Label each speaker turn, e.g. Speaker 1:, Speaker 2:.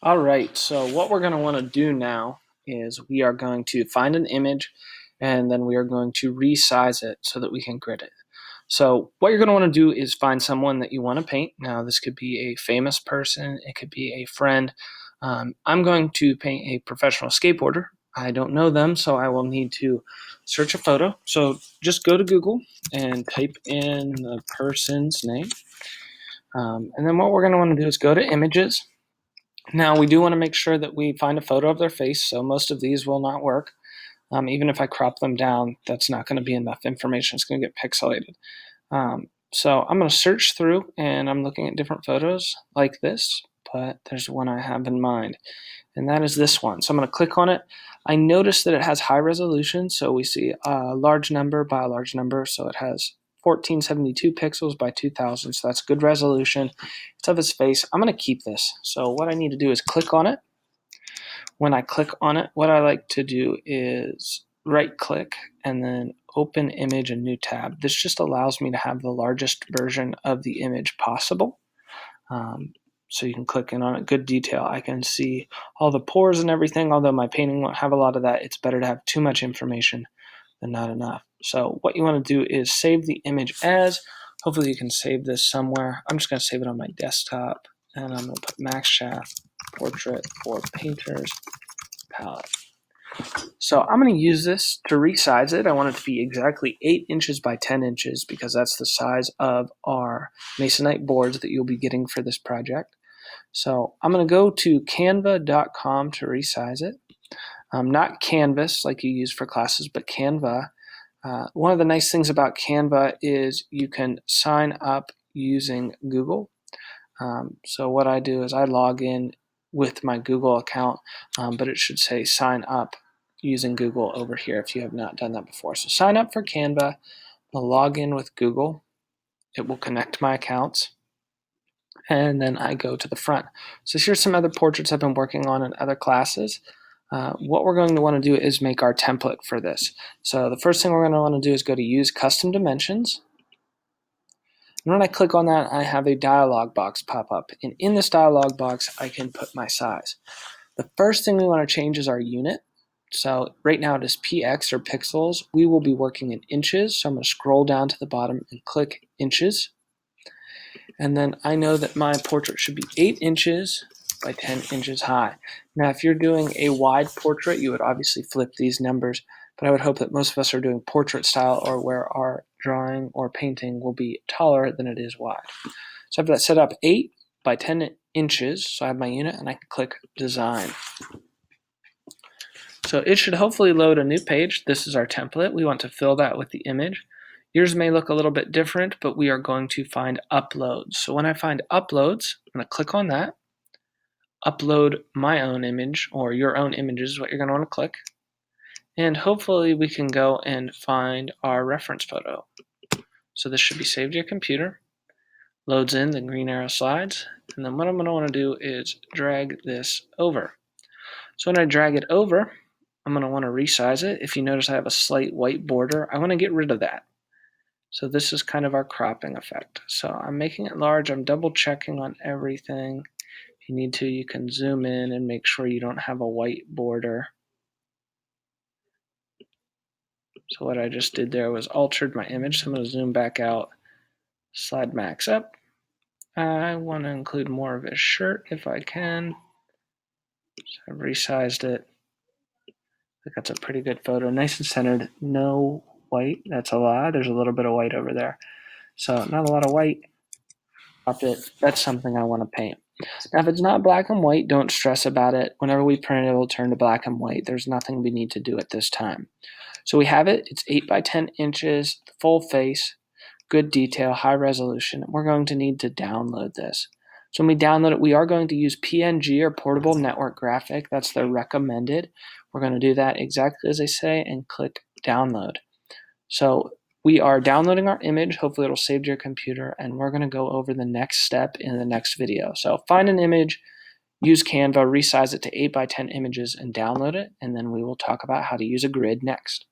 Speaker 1: All right, so what we're going to want to do now is we are going to find an image and then we are going to resize it so that we can grid it. So what you're going to want to do is find someone that you want to paint. Now, this could be a famous person, it could be a friend. I'm going to paint a professional skateboarder. I don't know them, so I will need to search a photo. So just go to Google and type in the person's name. And then what we're going to want to do is go to images. Now, we do want to make sure that we find a photo of their face, so most of these will not work. Even if I crop them down, that's not going to be enough information. It's going to get pixelated. So I'm going to search through, and I'm looking at different photos like this, but there's one I have in mind, and that is this one. So I'm going to click on it. I notice that it has high resolution, so we see a large number by a large number, so it has 1472 pixels by 2000, so that's good resolution. It's of his face. I'm going to keep this. So what I need to do is click on it. When I click on it, what I like to do is right click and then open image and new tab. This just allows me to have the largest version of the image possible. So you can click in on it, good detail. I can see all the pores and everything, although my painting won't have a lot of that. It's better to have too much information than not enough. So what you want to do is save the image as. Hopefully you can save this somewhere. I'm just going to save it on my desktop, and I'm going to put Max Shaft Portrait for Painters palette. So I'm going to use this to resize it. I want it to be exactly 8 inches by 10 inches because that's the size of our masonite boards that you'll be getting for this project. So I'm going to go to canva.com to resize it. Not Canvas like you use for classes, but Canva. One of the nice things about Canva is you can sign up using Google. So what I do is I log in with my Google account, but it should say sign up using Google over here if you have not done that before. So sign up for Canva, I'll log in with Google, it will connect my accounts, and then I go to the front. So here's some other portraits I've been working on in other classes. What we're going to want to do is make our template for this. So the first thing we're going to want to do is go to use custom dimensions. And when I click on that, I have a dialog box pop up. And in this dialog box, I can put my size. The first thing we want to change is our unit. So right now it is px or pixels. We will be working in inches. So I'm going to scroll down to the bottom and click inches. And then I know that my portrait should be 8 inches by 10 inches high. Now, if you're doing a wide portrait, you would obviously flip these numbers, but I would hope that most of us are doing portrait style or where our drawing or painting will be taller than it is wide. So I've got that set up 8 by 10 inches, so I have my unit, and I can click design. So it should hopefully load a new page. This is our template. We want to fill that with the image. Yours may look a little bit different, but we are going to find uploads. So when I find uploads, I'm going to click on that. Upload my own image or your own images is what you're going to want to click. And hopefully we can go and find our reference photo. So this should be saved to your computer. Loads in, the green arrow slides. And then what I'm going to want to do is drag this over. So when I drag it over, I'm going to want to resize it. If you notice I have a slight white border, I want to get rid of that. So this is kind of our cropping effect. So I'm making it large. I'm double checking on everything. If you need to, you can zoom in and make sure you don't have a white border. So what I just did there was altered my image. So I'm going to zoom back out, slide max up. I want to include more of his shirt if I can. So I've resized it. I think that's a pretty good photo. Nice and centered. No white. That's a lot. There's a little bit of white over there. So not a lot of white. Crop it. That's something I want to paint. Now, if it's not black and white, don't stress about it. Whenever we print it, it will turn to black and white. There's nothing we need to do at this time. So we have it. It's 8 by 10 inches, full face, good detail, high resolution. We're going to need to download this. So when we download it, we are going to use PNG or Portable Network Graphic. That's the recommended. We're going to do that exactly as they say and click download. So we are downloading our image. Hopefully it'll save to your computer, and we're going to go over the next step in the next video. So find an image, use Canva, resize it to 8 by 10 images, and download it, and then we will talk about how to use a grid next.